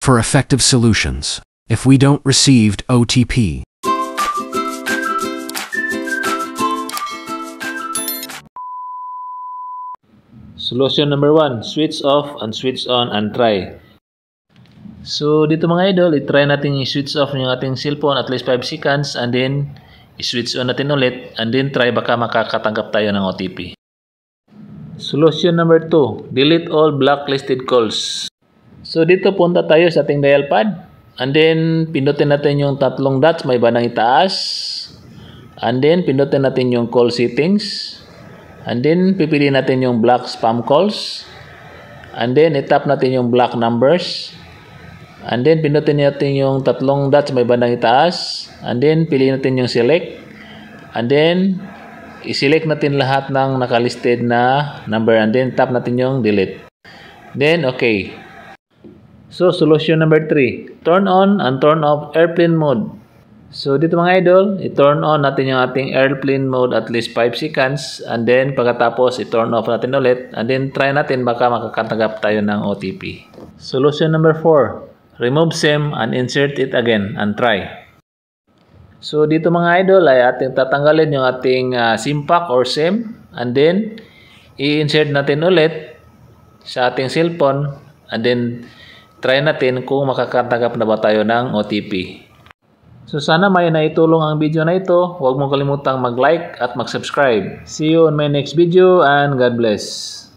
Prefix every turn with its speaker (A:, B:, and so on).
A: for effective solutions. If we don't received OTP.
B: Solution number 1, switch off and switch on and try. So dito mga idol, i-try natin i-switch off yung ating cellphone at least 5 seconds and then i-switch on natin ulit and then try baka makakatanggap tayo ng OTP. Solution number 2, delete all blacklisted calls. So dito punta tayo sa ating dial pad and then pindutin natin yung tatlong dots may bandang itaas and then pindutin natin yung call settings. And then, pipiliin natin yung block spam calls. And then, itap natin yung block numbers. And then, pindutin natin yung tatlong dots may bandang itaas. And then, piliin natin yung select. And then, i-select natin lahat ng nakalisted na number. And then, tap natin yung delete. Then, okay. So, solution number 3. Turn on and turn off airplane mode. So dito mga idol, i-turn on natin yung ating airplane mode at least 5 seconds and then pagkatapos i-turn off natin ulit and then try natin baka makakatanggap tayo ng OTP. Solution number 4, remove SIM and insert it again and try. So dito mga idol ay ating tatanggalin yung ating SIM pack or SIM and then i-insert natin ulit sa ating cellphone and then try natin kung makakatanggap na ba tayo ng OTP. So sana may naitulong ang video na ito. Huwag mong kalimutang mag-like at mag-subscribe. See you on my next video and God bless.